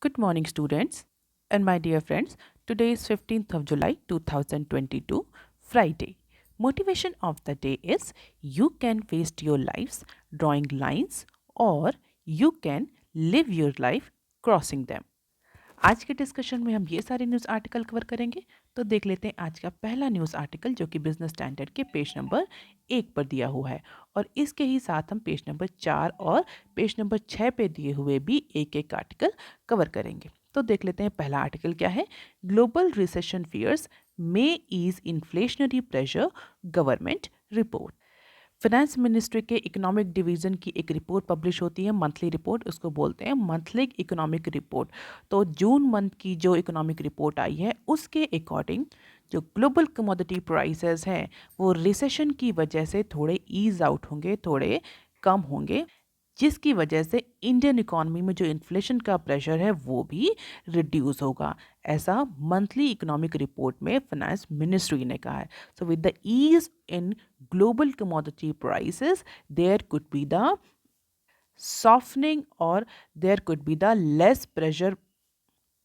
Good morning, students and my dear friends. Today is 15th of July 2022, Friday. Motivation of the day is you can waste your lives drawing lines or you can live your life crossing them. आज के discussion में हम ये सारे news article cover करेंगे। तो देख लेते हैं आज का पहला न्यूज़ आर्टिकल जो कि बिजनेस स्टैंडर्ड के पेज नंबर 1 पर दिया हुआ है और इसके ही साथ हम पेज नंबर 4 और पेज नंबर 6 पे दिए हुए भी एक एक आर्टिकल कवर करेंगे। तो देख लेते हैं पहला आर्टिकल क्या है। Global recession fears may ease inflationary pressure, government report. Finance ministry के इकोनॉमिक डिवीज़न की एक रिपोर्ट पब्लिश होती है, मंथली रिपोर्ट, उसको बोलते हैं मंथली इकोनॉमिक रिपोर्ट। तो जून मंथ की जो इकोनॉमिक रिपोर्ट आई है उसके अकॉर्डिंग जो ग्लोबल कमोडिटी प्राइसेस हैं वो रिसेशन की वजह से थोड़े ईज आउट होंगे, थोड़े कम होंगे, जिसकी वजह से इंडियन इकोनॉमी में जो इन्फ्लेशन का प्रेशर है वो भी रिड्यूस होगा, ऐसा मंथली इकोनॉमिक रिपोर्ट में फाइनेंस मिनिस्ट्री ने कहा है। So with the ease in global commodity prices, there could be the softening or there could be the less pressure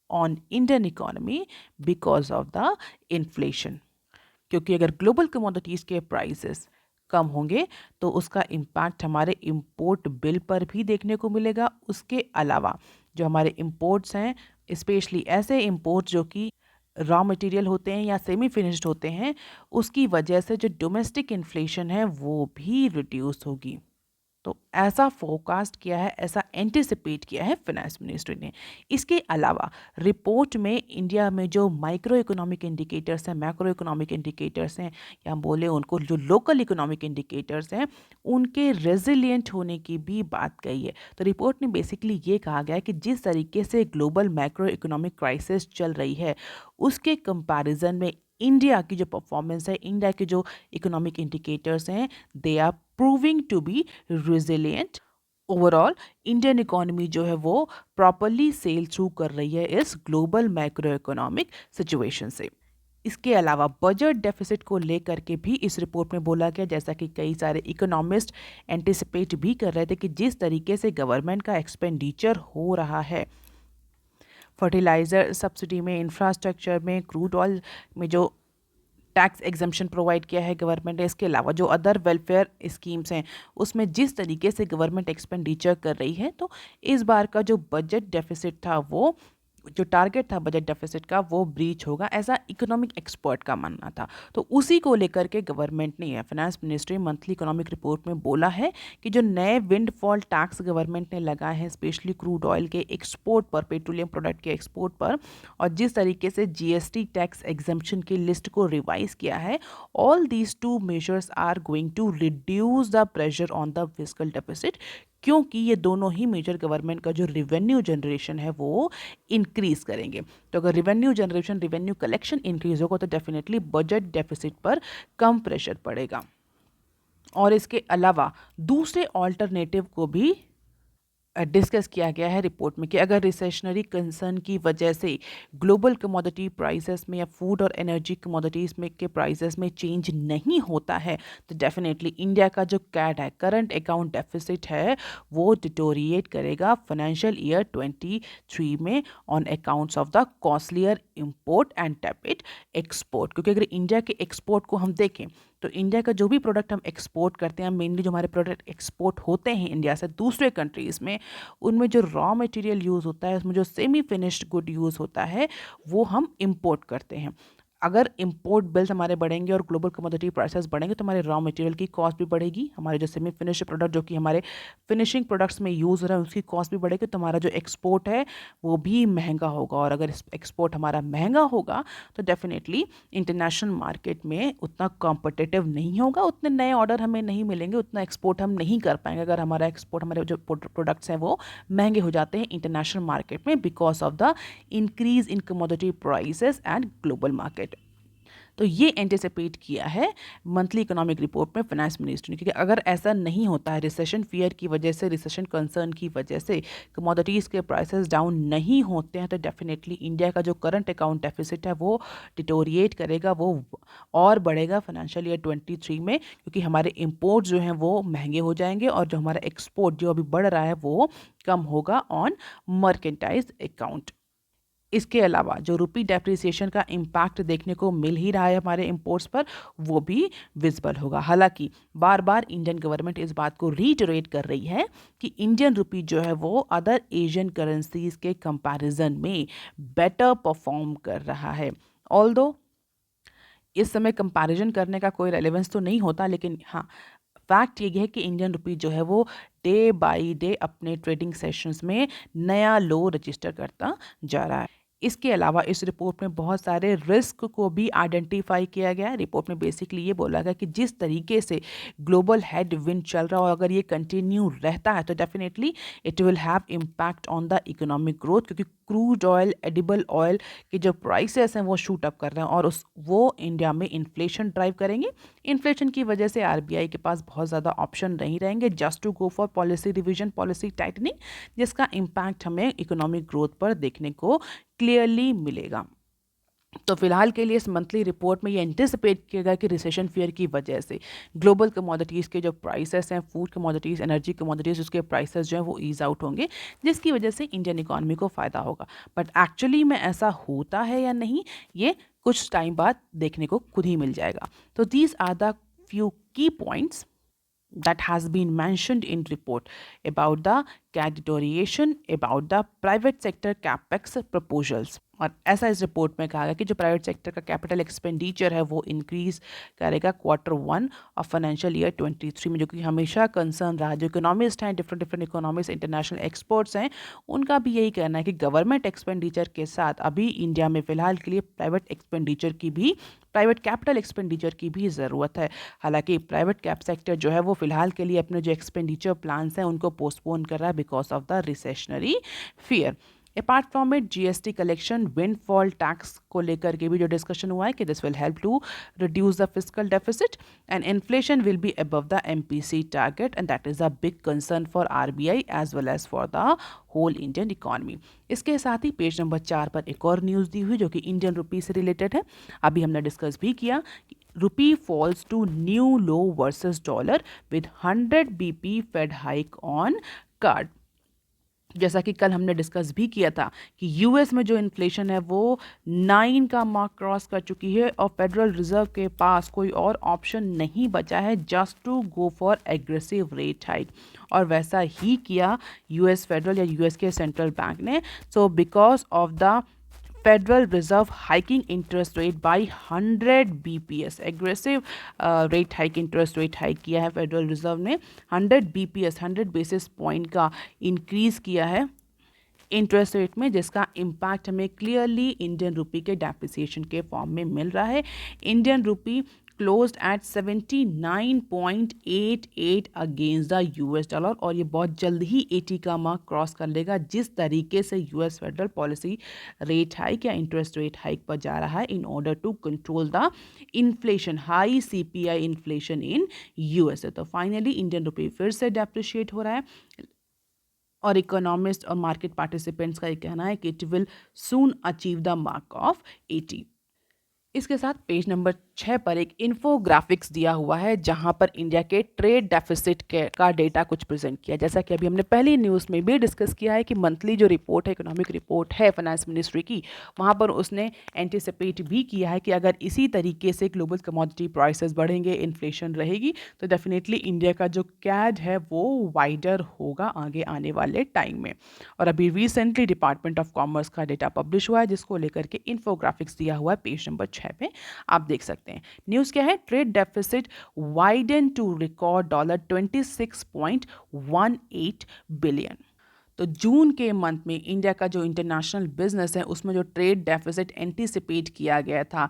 on Indian economy because of the inflation. क्योंकि अगर global commodities के prices कम होंगे तो उसका impact हमारे import bill पर भी देखने को मिलेगा। उसके अलावा जो हमारे इंपोर्ट्स हैं, स्पेशली ऐसे इंपोर्ट्स जो कि रॉ मटेरियल होते हैं या सेमी फिनिश्ड होते हैं, उसकी वजह से जो डोमेस्टिक इन्फ्लेशन है वो भी रिड्यूस होगी। तो ऐसा फोरकास्ट किया है, ऐसा एंटिसिपेट किया है फाइनेंस मिनिस्ट्री ने। इसके अलावा रिपोर्ट में इंडिया में जो माइक्रो इकोनॉमिक इंडिकेटर्स हैं, मैक्रो इकोनॉमिक इंडिकेटर्स हैं, या बोले उनको जो लोकल इकोनॉमिक इंडिकेटर्स हैं, उनके रेजिलिएंट होने की भी बात कही है। तो रिपोर्ट में बेसिकली ये कहा गया है कि जिस तरीके से ग्लोबल मैक्रो इकोनॉमिक क्राइसिस चल रही है उसके कंपैरिजन में इंडिया की जो परफॉर्मेंस है, इंडिया के जो इकोनॉमिक इंडिकेटर्स हैं, they are proving to be resilient. Overall Indian economy जो है वो प्रॉपरली सेल थ्रू कर रही है इस ग्लोबल मैक्रो इकोनॉमिक सिचुएशन से। इसके अलावा बजट डेफिसिट को लेकर के भी इस रिपोर्ट में बोला गया, जैसा कि कई सारे इकोनॉमिस्ट एंटिसिपेट भी कर रहे थे कि जिस तरीके से गवर्नमेंट का एक्सपेंडिचर हो रहा है, फर्टिलाइज़र सब्सिडी में, इंफ्रास्ट्रक्चर में, क्रूड ऑयल में जो टैक्स एग्जम्पशन प्रोवाइड किया है गवर्नमेंट ने, इसके अलावा जो अदर वेलफेयर स्कीम्स हैं उसमें जिस तरीके से गवर्नमेंट एक्सपेंडिचर कर रही है, तो इस बार का जो बजट डेफिसिट था, वो जो टारगेट था बजट डेफिसिट का, वो ब्रीच होगा, ऐसा इकोनॉमिक एक्सपर्ट का मानना था। तो उसी को लेकर के गवर्नमेंट ने, finance ministry monthly economic report में बोला है कि जो नए विंडफॉल टैक्स गवर्नमेंट ने लगाए हैं स्पेशली क्रूड ऑयल के एक्सपोर्ट पर, पेट्रोलियम प्रोडक्ट के एक्सपोर्ट पर, और जिस तरीके से जीएसटी टैक्स एग्जम्पशन की लिस्ट को रिवाइज किया है, all these two measures are going to reduce the pressure on the fiscal deficit, क्योंकि ये दोनों ही मेजर गवर्नमेंट का जो रिवेन्यू जनरेशन है वो इंक्रीज करेंगे। तो अगर revenue generation, revenue collection increase होगा तो डेफिनेटली बजट डेफिसिट पर कम प्रेशर पड़ेगा। और इसके अलावा दूसरे ऑल्टरनेटिव को भी डिस्कस किया गया है रिपोर्ट में कि अगर रिसेशनरी कंसर्न की वजह से ग्लोबल कमोडिटी प्राइसेस में या फूड और एनर्जी कमोडिटीज़ में के प्राइसेस में चेंज नहीं होता है तो डेफिनेटली इंडिया का जो कैट है, करंट अकाउंट डेफिसिट है, वो डिटोरिएट करेगा फाइनेंशियल ईयर 23 में on accounts of the costlier import and tepid export. क्योंकि अगर इंडिया के एक्सपोर्ट को हम देखें तो इंडिया का जो भी प्रोडक्ट हम एक्सपोर्ट करते हैं, मेनली जो हमारे प्रोडक्ट एक्सपोर्ट होते हैं इंडिया से दूसरे कंट्रीज़ में, उनमें जो रॉ मटेरियल यूज़ होता है, उसमें जो सेमी फिनिश्ड गुड यूज़ होता है, वो हम इंपोर्ट करते हैं। अगर इंपोर्ट बिल्स हमारे बढ़ेंगे और ग्लोबल कमोडिटी प्राइसेस बढ़ेंगे तो हमारे रॉ मटेरियल की कॉस्ट भी बढ़ेगी, हमारे जो सेमी फिनिश्ड प्रोडक्ट जो कि हमारे फिनिशिंग प्रोडक्ट्स में यूज़ हो रहा है उसकी कॉस्ट भी बढ़ेगी, तो हमारा जो एक्सपोर्ट है वो भी महंगा होगा। और अगर एक्सपोर्ट हमारा महंगा होगा तो डेफिनेटली इंटरनेशनल मार्केट में उतना कॉम्पिटिटिव नहीं होगा, उतने नए ऑर्डर हमें नहीं मिलेंगे, उतना एक्सपोर्ट हम नहीं कर पाएंगे अगर हमारा एक्सपोर्ट, हमारे जो प्रोडक्ट्स हैं वो महंगे हो जाते हैं इंटरनेशनल मार्केट में because of the increase in commodity prices and global market. तो ये एंटिसिपेट किया है मंथली इकोनॉमिक रिपोर्ट में फाइनेंस मिनिस्टर ने, क्योंकि अगर ऐसा नहीं होता है, रिसेशन फियर की वजह से, रिसेशन कंसर्न की वजह से कमोडिटीज़ के प्राइसेस डाउन नहीं होते हैं, तो डेफिनेटली इंडिया का जो करंट अकाउंट डेफिसिट है वो डिटोरिएट करेगा, वो और बढ़ेगा फाइनेंशियल ईयर 23 में, क्योंकि हमारे इंपोर्ट जो हैं वो महंगे हो जाएंगे और जो हमारा एक्सपोर्ट जो अभी बढ़ रहा है वो कम होगा ऑन मर्केंटाइज अकाउंट। इसके अलावा जो रुपी डेप्रिसिएशन का इम्पैक्ट देखने को मिल ही रहा है हमारे इंपोर्ट्स पर, वो भी विजिबल होगा। हालांकि बार बार इंडियन गवर्नमेंट इस बात को रीइटरेट कर रही है कि इंडियन रुपी जो है वो अदर एशियन करेंसीज के कंपैरिजन में बेटर परफॉर्म कर रहा है। ऑल्दो इस समय कंपैरिजन करने का कोई रेलेवेंस तो नहीं होता, लेकिन हाँ, फैक्ट ये है कि इंडियन रुपी जो है वो डे बाय डे अपने ट्रेडिंग सेशंस में नया लो रजिस्टर करता जा रहा है। इसके अलावा इस रिपोर्ट में बहुत सारे रिस्क को भी आइडेंटिफाई किया गया है। रिपोर्ट में बेसिकली ये बोला गया कि जिस तरीके से ग्लोबल हेड विंड चल रहा है और अगर ये कंटिन्यू रहता है तो definitely it will have impact on the economic growth, क्योंकि क्रूड ऑयल, एडिबल ऑयल के जो प्राइसेस हैं वो शूट अप कर रहे हैं और वो इंडिया में इन्फ्लेशन ड्राइव करेंगे। इन्फ्लेशन की वजह से आरबीआई के पास बहुत ज़्यादा ऑप्शन नहीं रहेंगे just to go for policy revision, policy tightening, जिसका इम्पैक्ट हमें इकोनॉमिक ग्रोथ पर देखने को क्लियरली मिलेगा। तो फिलहाल के लिए इस मंथली रिपोर्ट में ये एंटिसिपेट किया गया कि रिसेशन फियर की वजह से ग्लोबल कमोडिटीज़ के जो प्राइसेस हैं, फूड कमोडिटीज़, एनर्जी कमोडिटीज़, उसके प्राइसेस जो हैं वो ईज आउट होंगे, जिसकी वजह से इंडियन इकोनॉमी को फ़ायदा होगा। बट एक्चुअली में ऐसा होता है या नहीं, ये कुछ टाइम बाद देखने को खुद ही मिल जाएगा। तो दीज आर द फ्यू की points that has been mentioned in report about the CAD deterioration, about the private sector capex proposals। और ऐसा इस रिपोर्ट में कहा गया कि जो प्राइवेट सेक्टर का कैपिटल एक्सपेंडिचर है वो इंक्रीज करेगा Q1 ऑफ फाइनेंशियल ईयर 23 में, जो कि हमेशा कंसर्न रहा। जो इकोनॉमिस्ट हैं, डिफरेंट इकोनॉमिस्ट, इंटरनेशनल एक्सपर्ट्स हैं, उनका भी यही कहना है कि गवर्नमेंट एक्सपेंडिचर के साथ अभी इंडिया में फ़िलहाल के लिए प्राइवेट कैपिटल एक्सपेंडिचर की भी ज़रूरत है। हालांकि प्राइवेट कैप सेक्टर जो है वो फ़िलहाल के लिए अपने जो एक्सपेंडिचर प्लान्स हैं उनको पोस्टपोन कर रहा है because of the recessionary fear. Apart from it, GST collection, windfall tax को लेकर के भी जो डिस्कशन हुआ है कि this will help to reduce the fiscal deficit and inflation will be above the MPC target and that is a big concern for RBI as well as for the whole Indian economy. इसके साथ ही page number 4 पर एक और news दी हुई जो कि Indian rupee से related है। अभी हमने डिस्कस भी किया कि rupee falls to new low versus dollar with 100 BP Fed hike on card. जैसा कि कल हमने डिस्कस भी किया था कि यूएस में जो इन्फ्लेशन है वो 9 का मार्क क्रॉस कर चुकी है और फेडरल रिजर्व के पास कोई और ऑप्शन नहीं बचा है just to go for aggressive rate hike, और वैसा ही किया यूएस फेडरल या यूएस के सेंट्रल बैंक ने। So because of the federal reserve hiking interest rate by 100 BPS, aggressive rate hike, interest rate hike किया है फेडरल रिजर्व ने, 100 BPS, 100 बेसिस पॉइंट का इंक्रीज किया है इंटरेस्ट रेट में, जिसका इम्पैक्ट हमें क्लियरली इंडियन रुपी के डेप्रिसिएशन के फॉर्म में मिल रहा है। Indian rupee closed eight 79.88 against the US dollar और ये बहुत जल्द ही 80 का मार्क क्रॉस कर लेगा, जिस तरीके से US federal policy rate hike या इंटरेस्ट रेट हाइक पर जा रहा है in order to control the inflation, high CPI inflation in USA. तो फाइनली इंडियन रुपी फिर से डेप्रिशिएट हो रहा है और इकोनॉमिस्ट और मार्केट पार्टिसिपेंट्स का ये कहना है कि it will soon achieve the mark of 80। इसके साथ पेज नंबर 6 पर एक इन्फोग्राफिक्स दिया हुआ है जहां पर इंडिया के ट्रेड डेफिसिट का डेटा कुछ प्रेजेंट किया। जैसा कि अभी हमने पहली न्यूज़ में भी डिस्कस किया है कि मंथली जो रिपोर्ट है, इकोनॉमिक रिपोर्ट है फाइनेंस मिनिस्ट्री की, वहां पर उसने एंटिसिपेट भी किया है कि अगर इसी तरीके से ग्लोबल कमोडिटी प्राइसेस बढ़ेंगे, इन्फ्लेशन रहेगी, तो डेफिनेटली इंडिया का जो कैड है वो वाइडर होगा आगे आने वाले टाइम में। और अभी रिसेंटली डिपार्टमेंट ऑफ कॉमर्स का डेटा पब्लिश हुआ है जिसको लेकर के इन्फोग्राफिक्स दिया हुआ है पेज नंबर 6 पे, आप देख सकते हैं। न्यूज़ क्या है? Trade deficit widen to record $26.18 billion. तो जून के मंथ में इंडिया का जो इंटरनेशनल बिजनेस है उसमें जो ट्रेड डेफिसिट एंटिसिपेट किया गया था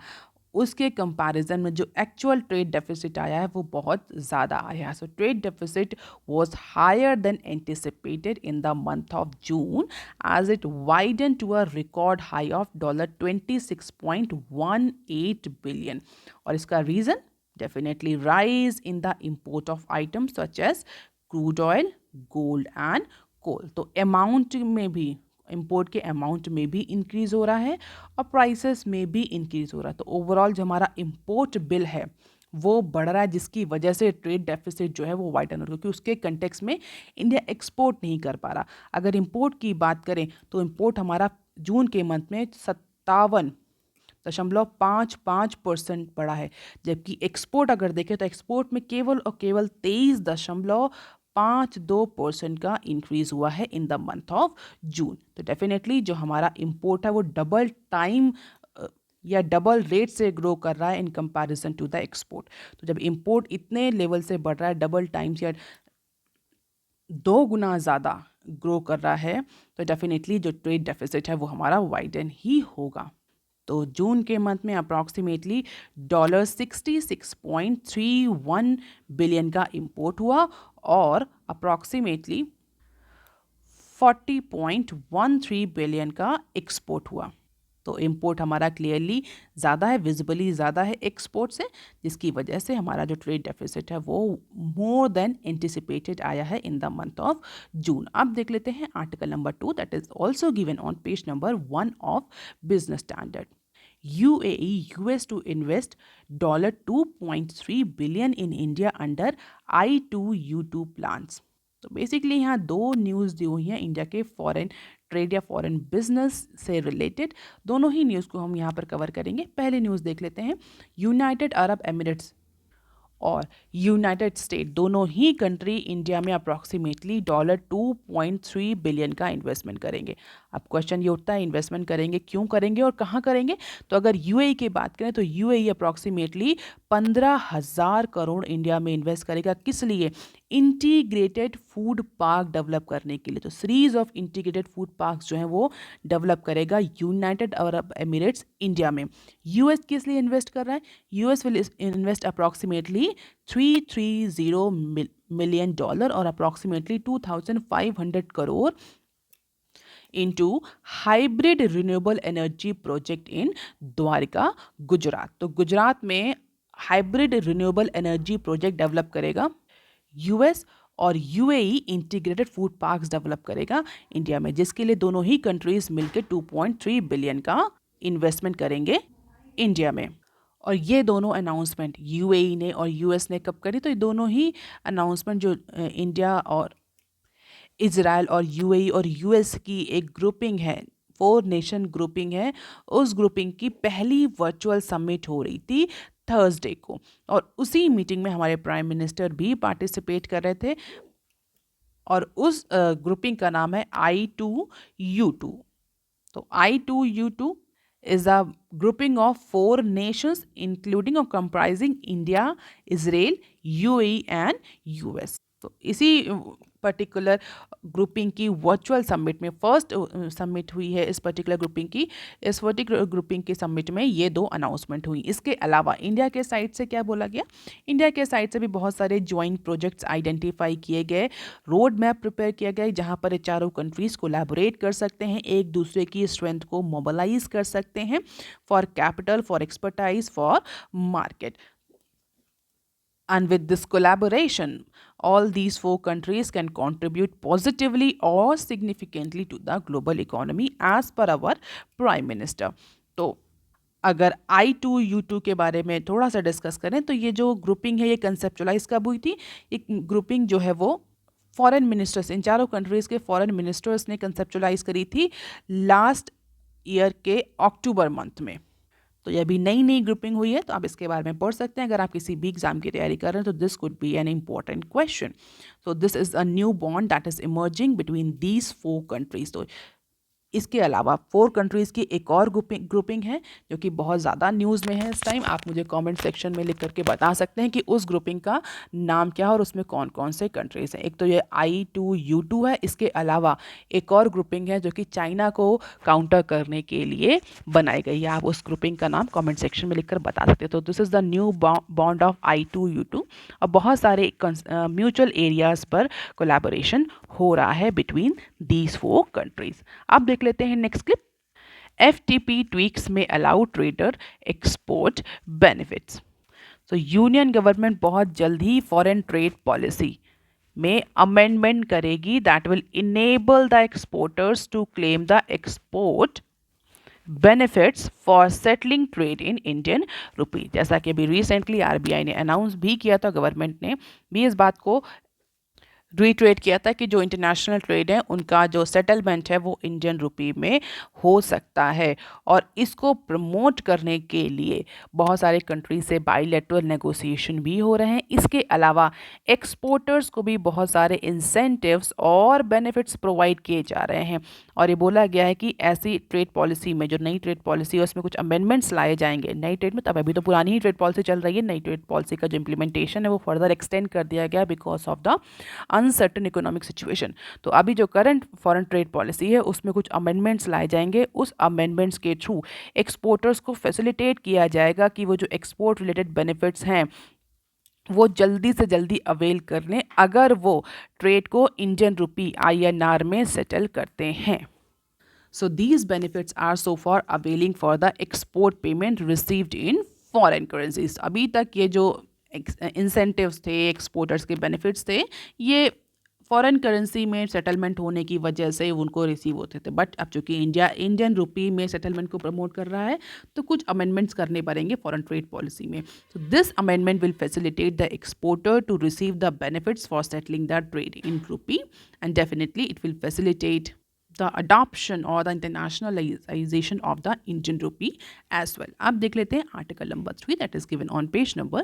उसके कंपैरिजन में जो एक्चुअल ट्रेड डेफिसिट आया है वो बहुत ज़्यादा आया है. So trade deficit was higher than anticipated in the month of June as it widened to a record high of $26.18 billion. और इसका reason definitely rise in the import of items such as crude oil, gold and coal. तो amount में भी, import के amount में भी increase हो रहा है और प्राइसेस में भी इंक्रीज हो रहा है. तो ओवरऑल जो हमारा इम्पोर्ट बिल है वो बढ़ रहा है, जिसकी वजह से ट्रेड डेफिसिट जो है वो वाइडन हो रहा है, क्योंकि उसके कंटेक्स में इंडिया एक्सपोर्ट नहीं कर पा रहा. अगर इंपोर्ट की बात करें तो इंपोर्ट हमारा जून के मंथ में 57.55% बढ़ा है, जबकि एक्सपोर्ट अगर देखें तो एक्सपोर्ट में केवल और केवल 23.52% का इंक्रीज हुआ है in the month of June. तो डेफिनेटली जो हमारा इंपोर्ट है वो डबल टाइम या डबल रेट से ग्रो कर रहा है in comparison to the export. तो जब इंपोर्ट इतने लेवल से बढ़ रहा है, डबल टाइम्स या 2 गुना ज़्यादा ग्रो कर रहा है, तो डेफिनेटली जो ट्रेड डेफिसिट है वो हमारा वाइडन ही होगा. तो जून के मंथ में अप्रॉक्सीमेटली $66.31 बिलियन का इंपोर्ट हुआ और अप्रॉक्सीमेटली 40.13 बिलियन का एक्सपोर्ट हुआ. तो इंपोर्ट हमारा क्लियरली ज़्यादा है, विजिबली ज़्यादा है एक्सपोर्ट से, जिसकी वजह से हमारा जो ट्रेड डेफिसिट है वो मोर देन एंटिसिपेटेड आया है इन द मंथ ऑफ जून. अब देख लेते हैं article number 2 that is also given on page number 1 of business standard. UAE US to invest $2.3 billion in India under I2U2 plans. तो basically यहाँ 2 न्यूज़ दी हुई हैं इंडिया के फॉरेन ट्रेड या फॉरेन बिजनेस से रिलेटेड. दोनों ही न्यूज़ को हम यहाँ पर कवर करेंगे. पहले न्यूज़ देख लेते हैं. यूनाइटेड अरब एमिरेट्स और यूनाइटेड स्टेट दोनों ही कंट्री इंडिया में अप्रॉक्सीमेटली $2.3 बिलियन का इन्वेस्टमेंट करेंगे. अब क्वेश्चन ये उठता है, इन्वेस्टमेंट करेंगे, क्यों करेंगे और कहाँ करेंगे? तो अगर यूएई की बात करें तो यूएई अप्रॉक्सीमेटली 15,000 करोड़ इंडिया में इन्वेस्ट करेगा. किस लिए? इंटीग्रेटेड फूड पार्क डेवलप करने के लिए. तो series of integrated food park जो हैं वो डेवलप करेगा यूनाइटेड अरब एमिरेट्स इंडिया में. यूएस किस लिए इन्वेस्ट कर रहा है? US will invest approximately $330 million और approximately 2,500 crore into hybrid renewable energy project in Dwarka, Gujarat. तो गुजरात में hybrid renewable energy project develop करेगा यूएस और UAE integrated food parks develop करेगा इंडिया में, जिसके लिए दोनों ही कंट्रीज मिलकर 2.3 बिलियन का इन्वेस्टमेंट करेंगे इंडिया में. और ये दोनों अनाउंसमेंट यूएई ने और यूएस ने कब करी? तो ये दोनों ही अनाउंसमेंट जो इंडिया और इजराइल और यूएई और यूएस की एक ग्रुपिंग है, 4 नेशन ग्रुपिंग है, उस ग्रुपिंग की पहली वर्चुअल समिट हो रही थी थर्सडे को. और उसी मीटिंग में हमारे प्राइम मिनिस्टर भी पार्टिसिपेट कर रहे थे और उस ग्रुपिंग का नाम है I2U2. तो I2U2 is a grouping of 4 nations including or comprising India, Israel, UAE and US. तो इसी पर्टिकुलर ग्रुपिंग की वर्चुअल समिट में फर्स्ट समिट हुई है इस पर्टिकुलर ग्रुपिंग की. इस पर्टिकुलर ग्रुपिंग की समिट में ये 2 अनाउंसमेंट हुई. इसके अलावा इंडिया के साइड से क्या बोला गया? इंडिया के साइड से भी बहुत सारे ज्वाइंट प्रोजेक्ट्स आइडेंटिफाई किए गए, रोड मैप प्रिपेयर किया गया जहाँ पर ये चारों कंट्रीज कोलैबोरेट कर सकते हैं, एक दूसरे की स्ट्रेंथ को मोबिलाइज कर सकते हैं for capital, for expertise, for market. And with this collaboration, all these 4 countries can contribute positively or significantly to the global economy as per our Prime Minister. तो अगर I2U2 के बारे में थोड़ा सा डिस्कस करें तो ये जो ग्रुपिंग है ये कंसेप्चुलाइज कब हुई थी? ये ग्रुपिंग जो है वो फॉरेन मिनिस्टर्स, इन चारों कंट्रीज़ के फॉरेन मिनिस्टर्स ने कंसेप्चुलाइज करी थी लास्ट ईयर के अक्टूबर मंथ में. तो ये अभी नई नई ग्रुपिंग हुई है, तो आप इसके बारे में पढ़ सकते हैं अगर आप किसी भी एग्जाम की तैयारी कर रहे हैं. तो this could be an important question. So this is a new bond that is emerging between these 4 countries. तो इसके अलावा 4 कंट्रीज़ की एक और ग्रुपिंग है जो कि बहुत ज़्यादा न्यूज़ में है इस टाइम। आप मुझे कमेंट सेक्शन में लिख करके बता सकते हैं कि उस ग्रुपिंग का नाम क्या है और उसमें कौन कौन से कंट्रीज़ हैं। एक तो ये I2U2 है, इसके अलावा एक और ग्रुपिंग है जो कि चाइना को काउंटर करने के लिए बनाई गई है। आप उस ग्रुपिंग का नाम कमेंट सेक्शन में लिखकर बता सकते हैं। तो this is the new bond of I2U2 और बहुत सारे म्यूचुअल एरियाज़ पर कोलैबोरेशन हो रहा है बिटवीन दीज 4 कंट्रीज। अब देख लेते हैं next clip. FTP tweaks may allow trader export benefits। तो यूनियन गवर्नमेंट बहुत जल्द ही फॉरेन ट्रेड पॉलिसी में अमेंडमेंट करेगी that will enable the exporters to claim the export benefits for settling trade in Indian rupee. जैसा कि अभी recently RBI ने अनाउंस भी किया था, गवर्नमेंट ने भी इस बात को रीट्रेड किया था कि जो इंटरनेशनल ट्रेड है उनका जो सेटलमेंट है वो इंडियन रुपी में हो सकता है। और इसको प्रमोट करने के लिए बहुत सारे कंट्री से बायलैटरल नेगोशिएशन भी हो रहे हैं। इसके अलावा एक्सपोर्टर्स को भी बहुत सारे इंसेंटिव्स और बेनिफिट्स प्रोवाइड किए जा रहे हैं। और ये बोला गया है कि ऐसी ट्रेड पॉलिसी में, जो नई ट्रेड पॉलिसी है उसमें कुछ अमेंडमेंट्स लाए जाएंगे नई ट्रेड में। तब अभी तो पुरानी ही ट्रेड पॉलिसी चल रही है, नई ट्रेड पॉलिसी का जो इम्प्लीमेंटेशन है वो फर्दर एक्सटेंड कर दिया गया because of the uncertain economic situation. तो अभी जो करंट फॉरेन ट्रेड पॉलिसी है उसमें कुछ अमेंडमेंट्स लाए जाएंगे। उस अमेंडमेंट्स के थ्रू एक्सपोर्टर्स को फैसिलिटेट किया जाएगा कि वो जो एक्सपोर्ट रिलेटेड बेनिफिट्स हैं वो जल्दी से जल्दी अवेल कर लें अगर वो ट्रेड को इंडियन रुपी INR में सेटल करते हैं। So these benefits are so far availing for the export payment received in foreign currencies। अभी तक ये जो इंसेंटिव्स थे, एक्सपोर्टर्स के बेनिफिट्स थे, ये फॉरेन करेंसी में सेटलमेंट होने की वजह से उनको रिसीव होते थे। बट अब चूंकि इंडिया इंडियन रुपी में सेटलमेंट को प्रमोट कर रहा है तो कुछ अमेंडमेंट्स करने पड़ेंगे फॉरेन ट्रेड पॉलिसी में। So this amendment will facilitate the exporter to receive the benefits for settling the trade in rupee, and definitely it will facilitate the adoption or the internationalization of the Indian rupee as well। अब देख लेते हैं article number 3 that is given on page number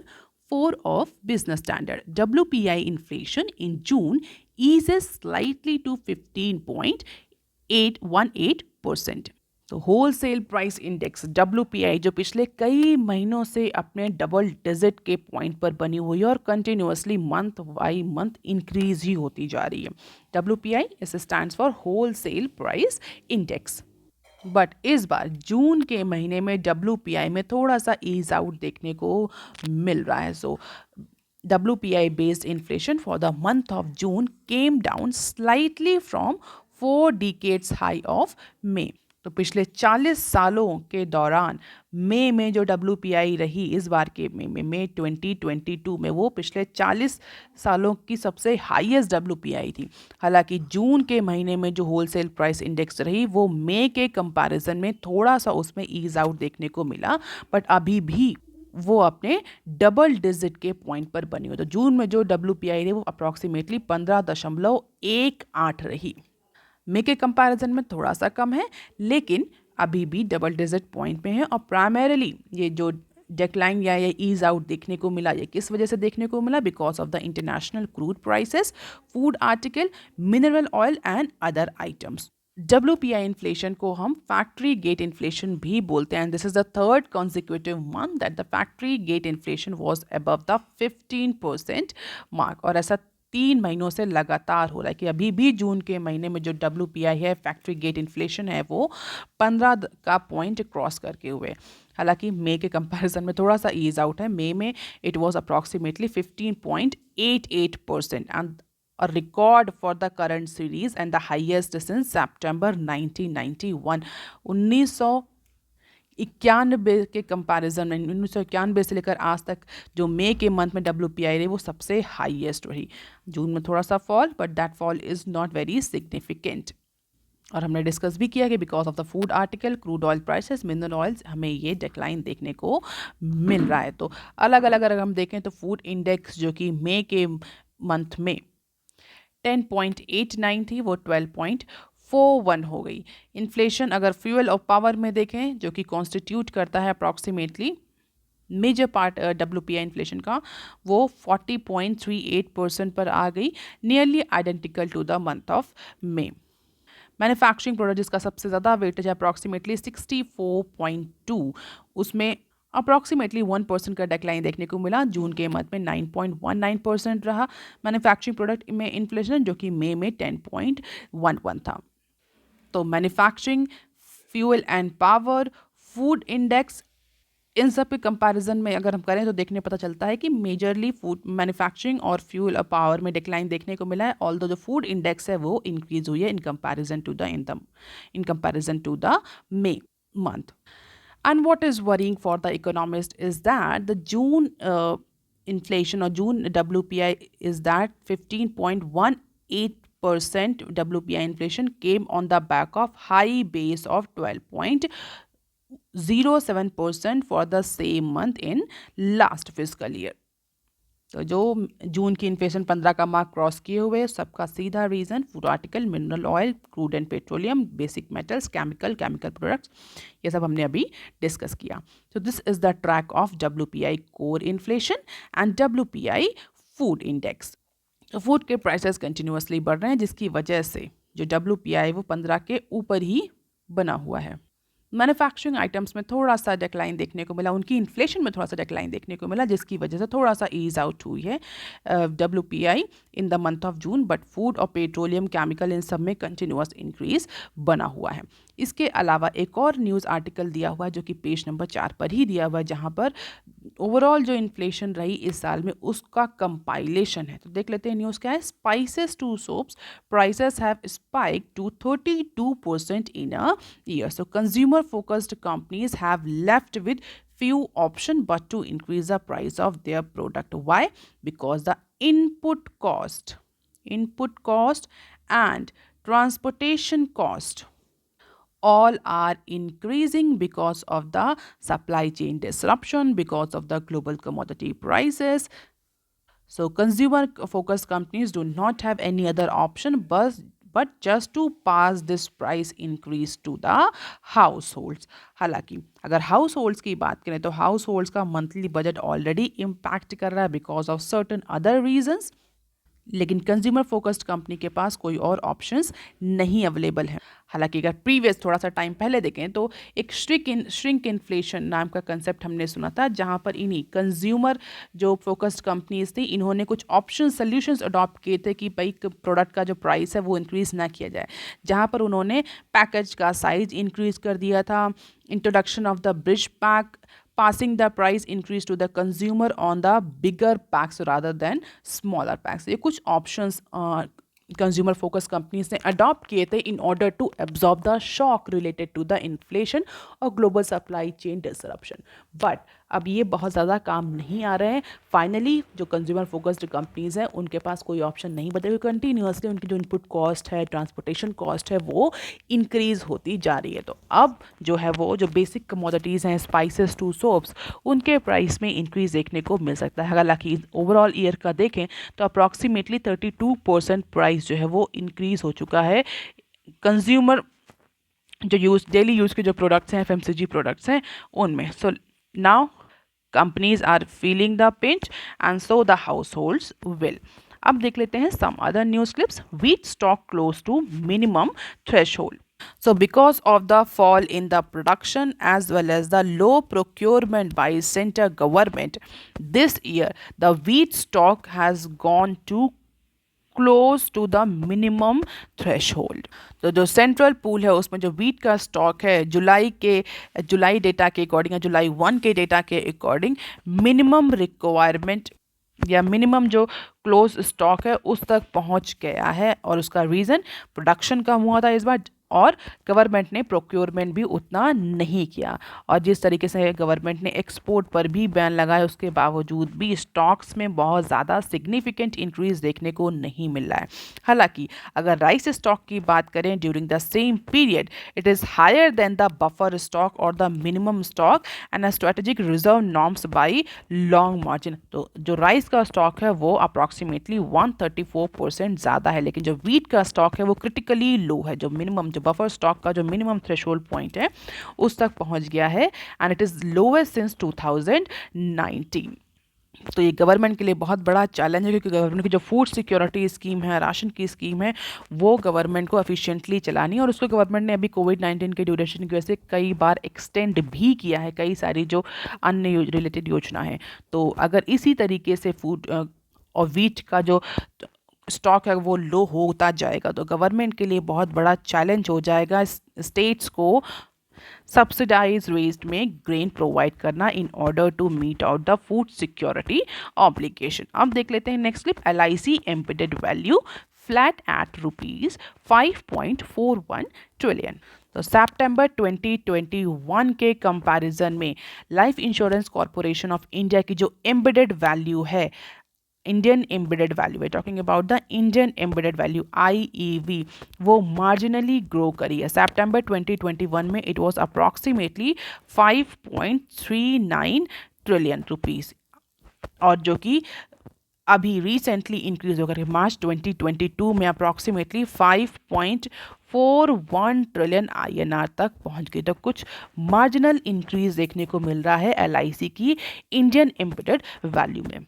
4 of business standard। WPI inflation in June eases slightly to 15.818%। तो wholesale price index WPI जो पिछले कई महीनों से अपने डबल डिजिट के पॉइंट पर बनी हुई है और continuously month by month increase ही होती जा रही है। WPI is stands for wholesale price index. But इस बार जून के महीने में WPI में थोड़ा सा ईज आउट देखने को मिल रहा है। सो WPI based inflation for the month of June came down slightly from 4 decades high of May। तो पिछले 40 सालों के दौरान मई में जो WPI रही इस बार के मई 2022 में वो पिछले 40 सालों की सबसे हाईएस्ट WPI थी। हालांकि जून के महीने में जो होलसेल प्राइस इंडेक्स रही वो मई के कंपैरिजन में थोड़ा सा उसमें ईज आउट देखने को मिला, बट अभी भी वो अपने डबल डिजिट के पॉइंट पर बनी हुई। तो जून में जो WPI रही वो अप्रॉक्सीमेटली 15.18 रही। मई के कंपैरिजन में थोड़ा सा कम है लेकिन अभी भी डबल डिजिट पॉइंट में है। और प्राइमरीली ये जो डेक्लाइन या ये ईज आउट देखने को मिला, ये किस वजह से देखने को मिला? Because of the international crude prices, food article, mineral oil and other items. WPI inflation को हम फैक्ट्री गेट इन्फ्लेशन भी बोलते हैं। This is the third consecutive month that the factory gate inflation was above the 15% mark. और ऐसा 3 महीनों से लगातार हो रहा है कि अभी भी जून के महीने में जो WPI है, फैक्ट्री गेट इन्फ्लेशन है, वो 15 का पॉइंट क्रॉस करके हुए। हालांकि मई के कंपैरिजन में थोड़ा सा ईज आउट है। मई में it was approximately 15.88% and a record for the current series and the highest since September 1991। 1991 के कंपैरिजन में 1991 से लेकर आज तक जो मई के मंथ में WPI रही वो सबसे हाईएस्ट रही। जून में थोड़ा सा fall, but that fall is not very significant. और हमने डिस्कस भी किया कि because of the food article, crude oil prices, mineral oils, हमें ये डिक्लाइन देखने को मिल रहा है। तो अलग अलग अगर हम देखें तो फूड इंडेक्स जो कि मई के मंथ में 10.89 थी वो 12.41 हो गई। इन्फ्लेशन अगर फ्यूल और पावर में देखें जो कि कॉन्स्टिट्यूट करता है approximately major part WPI inflation का, वो 40.38% पर आ गई, nearly identical to the month of May. Manufacturing product जिसका सबसे ज़्यादा वेटेज है अप्रॉक्सीमेटली 64.2, उसमें अप्रॉक्सीमेटली 1% का डिक्लाइन देखने को मिला। जून के मंथ में 9.19% रहा मैन्युफैक्चरिंग प्रोडक्ट में इन्फ्लेशन, जो कि मई में 10.11 था। तो manufacturing, fuel and power, food index, इन सब के कंपैरिजन में अगर हम करें तो देखने पता चलता है कि मेजरली फूड मैन्युफैक्चरिंग और फ्यूल और पावर में डिक्लाइन देखने को मिला है, ऑल्दो जो फूड इंडेक्स है वो इंक्रीज हुई है in comparison to the May month. And what is worrying for the economist is that the June inflation or June WPI is that 15.18% WPI inflation came on the back of high base of 12.07% for the same month in last fiscal year. तो जो जून की inflation 15 का mark cross किए हुए, सबका सीधा reason food article, mineral oil, crude and petroleum, basic metals, chemical products, ये सब हमने अभी डिस्कस किया. तो this is the track of WPI core inflation and WPI food index. तो फूड के प्राइसेस कंटिन्यूसली बढ़ रहे हैं, जिसकी वजह से जो WPI वो 15 के ऊपर ही बना हुआ है. मैन्युफैक्चरिंग आइटम्स में थोड़ा सा डिक्लाइन देखने को मिला, उनकी इन्फ्लेशन में थोड़ा सा डिक्लाइन देखने को मिला, जिसकी वजह से थोड़ा सा ईज आउट हुई है WPI in the month of June. But food और पेट्रोलियम, केमिकल, इन सब में कंटिन्यूअस इंक्रीज बना हुआ है. इसके अलावा एक और न्यूज़ आर्टिकल दिया हुआ है जो कि पेज नंबर 4 पर ही दिया हुआ है, जहाँ पर ओवरऑल जो इन्फ्लेशन रही इस साल में उसका कंपाइलेशन है. तो देख लेते हैं न्यूज़ क्या है. Spices to soaps prices have spike to 32% in a year. So consumer focused companies have left with few options but to increase the price of their product. Why? Because the input cost and transportation cost all are increasing because of the supply chain disruption, because of the global commodity prices. So consumer focused companies do not have any other option but just to pass this price increase to the households. हालांकि अगर house holds की बात करें तो house holds का monthly budget already impact कर रहा है because of certain other reasons, लेकिन कंज्यूमर फोकस्ड कंपनी के पास कोई और ऑप्शंस नहीं अवेलेबल है. हालांकि अगर प्रीवियस थोड़ा सा टाइम पहले देखें तो एक श्रिंक इन्फ्लेशन नाम का कंसेप्ट हमने सुना था, जहां पर इन्हीं कंज्यूमर जो फोकस्ड कंपनीज थी इन्होंने कुछ ऑप्शन सोल्यूशंस अडॉप्ट किए थे कि भाई प्रोडक्ट का जो प्राइस है वो इंक्रीज़ ना किया जाए, जहां पर उन्होंने पैकेज का साइज इंक्रीज़ कर दिया था, introduction of the bridge pack, passing the price increase to the consumer on the bigger packs rather than smaller packs. ये कुछ options कंज्यूमर फोकस कंपनीज ने अडॉप्ट किए थे in order to absorb the shock related to the inflation और global supply chain disruption. But अब ये बहुत ज़्यादा काम नहीं आ रहे हैं. फाइनली जो कंज्यूमर फोकस्ड कंपनीज हैं उनके पास कोई ऑप्शन नहीं बचे, कंटिन्यूसली उनकी जो इनपुट कॉस्ट है, ट्रांसपोर्टेशन कॉस्ट है, वो इंक्रीज़ होती जा रही है. तो अब जो है वो जो बेसिक कमोडिटीज़ हैं, स्पाइसेस टू सोप्स, उनके प्राइस में इंक्रीज़ देखने को मिल सकता है. हालांकि ओवरऑल ईयर का देखें तो अप्रॉक्सीमेटली 32% प्राइस जो है वो इंक्रीज़ हो चुका है कंज्यूमर जो डेली यूज़ के जो प्रोडक्ट्स हैं, FMCG प्रोडक्ट्स हैं, उनमें. So now companies are feeling the pinch and so the households will. अब देख लेते हैं some other news clips. Wheat stock close to minimum threshold. So because of the fall in the production as well as the low procurement by central government this year, the wheat stock has gone to close to the minimum threshold. तो जो central pool है उसमें जो wheat का stock है जुलाई data के according या जुलाई 1 के डेटा के अकॉर्डिंग मिनिमम रिक्वायरमेंट या मिनिमम जो क्लोज स्टॉक है उस तक पहुंच गया है. और उसका रीज़न प्रोडक्शन कम हुआ था इस बार और गवर्नमेंट ने प्रोक्योरमेंट भी उतना नहीं किया. और जिस तरीके से गवर्नमेंट ने एक्सपोर्ट पर भी बैन लगाया उसके बावजूद भी स्टॉक्स में बहुत ज़्यादा सिग्निफिकेंट इंक्रीज देखने को नहीं मिल रहा है. हालांकि अगर राइस स्टॉक की बात करें during the same period it is higher than the buffer stock और the minimum stock and strategic reserve norms by long margin. तो जो राइस का स्टॉक है वो अप्रॉक्सीमेटली 134% ज़्यादा है, लेकिन जो वीट का स्टॉक है वो क्रिटिकली लो है. जो मिनिमम जो बफर स्टॉक का जो मिनिमम थ्रेशोल्ड पॉइंट है उस तक पहुंच गया है and it is lowest since 2019. तो ये गवर्नमेंट के लिए बहुत बड़ा चैलेंज है, क्योंकि गवर्नमेंट की जो फूड सिक्योरिटी स्कीम है, राशन की स्कीम है, वो गवर्नमेंट को एफिशिएंटली चलानी है। और उसको गवर्नमेंट ने अभी कोविड-19 के ड्यूरेशन की वजह से कई बार एक्सटेंड भी किया है, कई सारी जो अन्य रिलेटेड योजना है। तो अगर इसी तरीके से फूड और वीट का जो स्टॉक है वो लो होता जाएगा, तो गवर्नमेंट के लिए बहुत बड़ा चैलेंज हो जाएगा स्टेट्स को सब्सिडाइज रेट्स में ग्रेन प्रोवाइड करना in order to meet out the food security obligation. अब देख लेते हैं next clip. LIC embedded value flat at rupees 5.41 trillion. तो सितंबर 2021 के कंपैरिजन में life insurance corporation of India की जो एम्बेडेड वैल्यू है, Indian embedded value, we talking about the Indian embedded value IEV, वो मार्जिनली ग्रो करी है। सितंबर 2021 में it was approximately 5.39 trillion rupees, और जो कि अभी रिसेंटली इंक्रीज होकर मार्च 2022 में अप्रॉक्सीमेटली 5.41 ट्रिलियन INR तक पहुंच गई। तो कुछ मार्जिनल इंक्रीज देखने को मिल रहा है LIC की इंडियन एम्बेडेड वैल्यू में,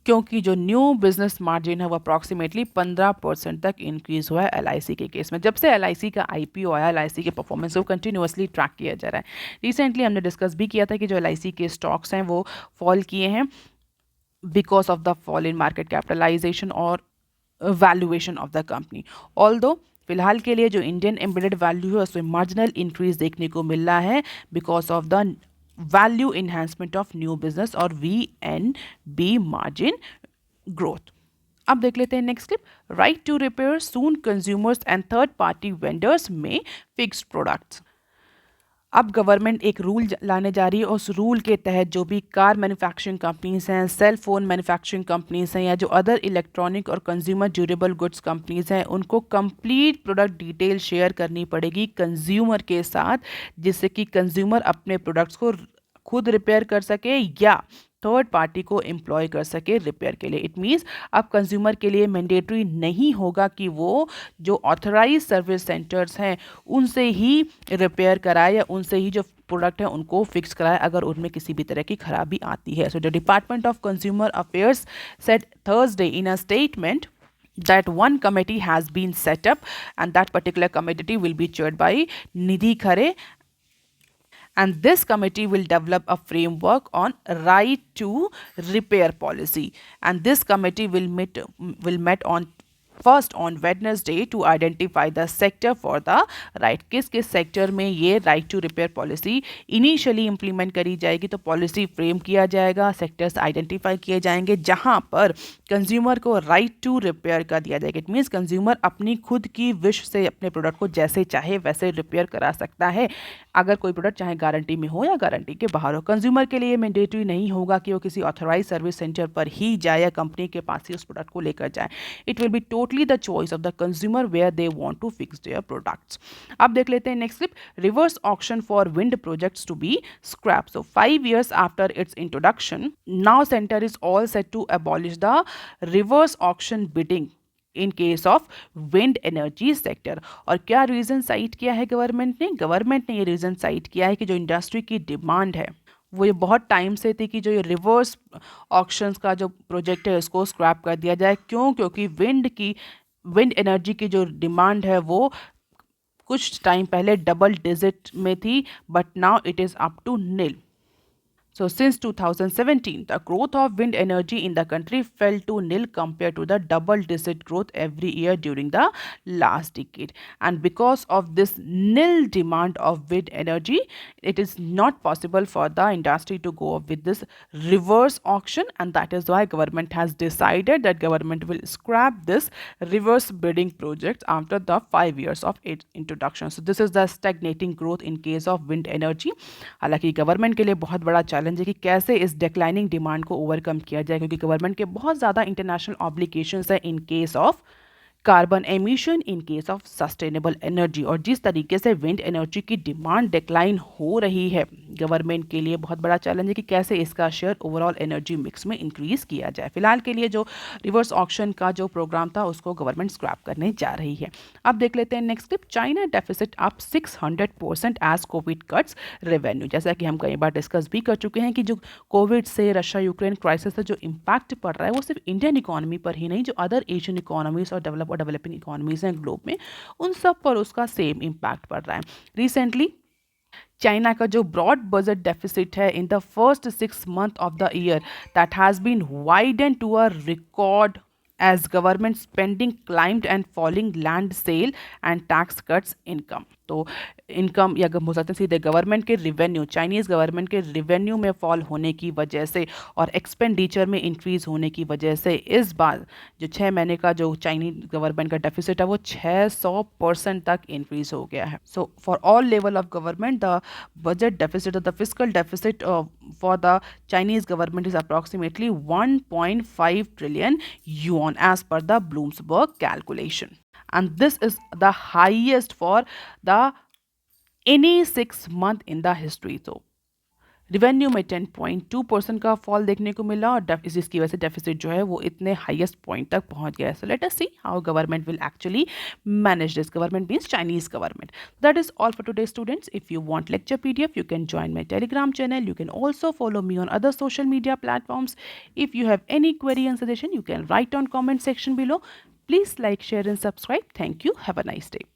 क्योंकि जो न्यू बिजनेस मार्जिन है वो अप्रॉक्सीमेटली 15% तक इंक्रीज हुआ है LIC के केस में। जब से LIC का IPO आया, LIC के परफॉर्मेंस को कंटिन्यूअसली ट्रैक किया जा रहा है। रिसेंटली हमने डिस्कस भी किया था कि जो LIC के स्टॉक्स हैं वो फॉल किए हैं because of the fall in market capitalisation और valuation of the company. Although फिलहाल के लिए जो इंडियन एम्बेडेड वैल्यू है उसमें मार्जिनल इंक्रीज देखने को मिल रहा है because of the value enhancement of new business और VNB मार्जिन ग्रोथ। अब देख लेते हैं next clip. Right to repair soon consumers and third party vendors में फिक्स्ड प्रोडक्ट्स। अब गवर्नमेंट एक रूल लाने जा रही है, उस रूल के तहत जो भी कार मैन्युफैक्चरिंग कंपनीज हैं, सेल फोन मैन्युफैक्चरिंग कंपनीज हैं, या जो अदर इलेक्ट्रॉनिक और कंज्यूमर ड्यूरेबल गुड्स कंपनीज हैं, उनको कंप्लीट प्रोडक्ट डिटेल शेयर करनी पड़ेगी कंज्यूमर के साथ, जिससे कि कंज्यूमर अपने प्रोडक्ट्स को खुद रिपेयर कर सके या थर्ड पार्टी को एम्प्लॉय कर सके रिपेयर के लिए। इट मीन्स अब कंज्यूमर के लिए मैंडेटरी नहीं होगा कि वो जो ऑथराइज सर्विस सेंटर्स हैं उनसे ही रिपेयर कराए या उनसे ही जो प्रोडक्ट है उनको फिक्स कराए अगर उनमें किसी भी तरह की खराबी आती है। So the department of consumer affairs said Thursday in a statement that one committee has been set up, and that particular committee will be chaired by Nidhi Khare, and this committee will develop a framework on right to repair policy, and this committee will met on first on Wednesday to identify the sector for the right. किस किस sector में ये right to repair policy initially implement करी जाएगी, तो policy frame किया जाएगा, sectors identify किए जाएंगे जहां पर कंज्यूमर को राइट टू रिपेयर का दिया जाएगा। इट मीन्स कंज्यूमर अपनी खुद की विश से अपने प्रोडक्ट को जैसे चाहे वैसे रिपेयर करा सकता है, अगर कोई प्रोडक्ट चाहे गारंटी में हो या गारंटी के बाहर हो। कंज्यूमर के लिए मैंडेटरी नहीं होगा कि वो किसी ऑथराइज सर्विस सेंटर पर ही जाए या कंपनी के पास ही उस प्रोडक्ट को लेकर जाए। It will be totally the choice of the consumer where they want to fix their products. अब देख लेते हैं next clip. Reverse auction for wind projects to be scrapped. So 5 years after its introduction, now center is all set to abolish the reverse auction bidding in case of wind energy sector. और क्या reason site किया है government ने ये reason site किया है कि जो इंडस्ट्री की डिमांड है वो ये बहुत टाइम से थी कि जो ये रिवर्स ऑक्शंस का जो प्रोजेक्ट है उसको स्क्रैप कर दिया जाए। क्योंकि विंड एनर्जी की जो डिमांड है वो कुछ टाइम पहले डबल डिजिट में थी, but now it is up to nil. So since 2017, the growth of wind energy in the country fell to nil compared to the double-digit growth every year during the last decade. And because of this nil demand of wind energy, it is not possible for the industry to go up with this reverse auction, and that is why government has decided that government will scrap this reverse bidding projects after the 5 years of its introduction. So this is the stagnating growth in case of wind energy. हालांकि government के लिए बहुत बड़ा challenge है कि कैसे इस declining demand को ओवरकम किया जाए, क्योंकि गवर्नमेंट के बहुत ज़्यादा इंटरनेशनल ऑब्लिगेशंस है in case of carbon emission, in case of sustainable energy. और जिस तरीके से विंड एनर्जी की डिमांड डिक्लाइन हो रही है, गवर्नमेंट के लिए बहुत बड़ा चैलेंज है कि कैसे इसका शेयर ओवरऑल एनर्जी मिक्स में इंक्रीज किया जाए। फिलहाल के लिए जो रिवर्स ऑक्शन का जो प्रोग्राम था उसको गवर्नमेंट स्क्रैप करने जा रही है। अब देख लेते हैं next clip. China deficit up 600% as Covid cuts revenue. जैसा कि हम कई बार डिस्कस भी कर चुके हैं कि जो कोविड से, रशिया यूक्रेन क्राइसिस से जो इम्पैक्ट पड़ रहा है वो सिर्फ इंडियन इकोनॉमी पर ही नहीं, जो अदर एशियन इकोनॉमीज और डेवलपिंग इकोनॉमीज हैं ग्लोब में, उन सब पर उसका सेम इम्पैक्ट पड़ रहा है। रिसेंटली चाइना का जो ब्रॉड बजट डेफिसिट है in the first 6 months of the year, that has been widen to a record as government spending climbed and falling land sale and tax cuts income। तो income या बोल सकते हैं सीधे government के revenue, Chinese government के revenue में fall होने की वजह से और एक्सपेंडिचर में इंक्रीज होने की वजह से इस बार जो 6 महीने का जो चाइनीज गवर्नमेंट का डेफिसिट है वो 600% तक इंक्रीज हो गया है। So for all level of government the budget deficit, the fiscal deficit for the Chinese government is approximately 1.5 trillion yuan as per the Bloomberg calculation, and this is the highest for the any 6 month in the history। So revenue में 10.2% का fall देखने को मिला और इसकी वजह से deficit जो है वो इतने हाईएस्ट पॉइंट तक पहुंच गया है। So let us see how government will actually manage this. Government means Chinese government. That is all for today students. If you want lecture PDF, you can join my Telegram channel. You can also follow me on other social media platforms. If you have any query and suggestion, you can write on comment section below. Please like, share and subscribe. Thank you. Have a nice day.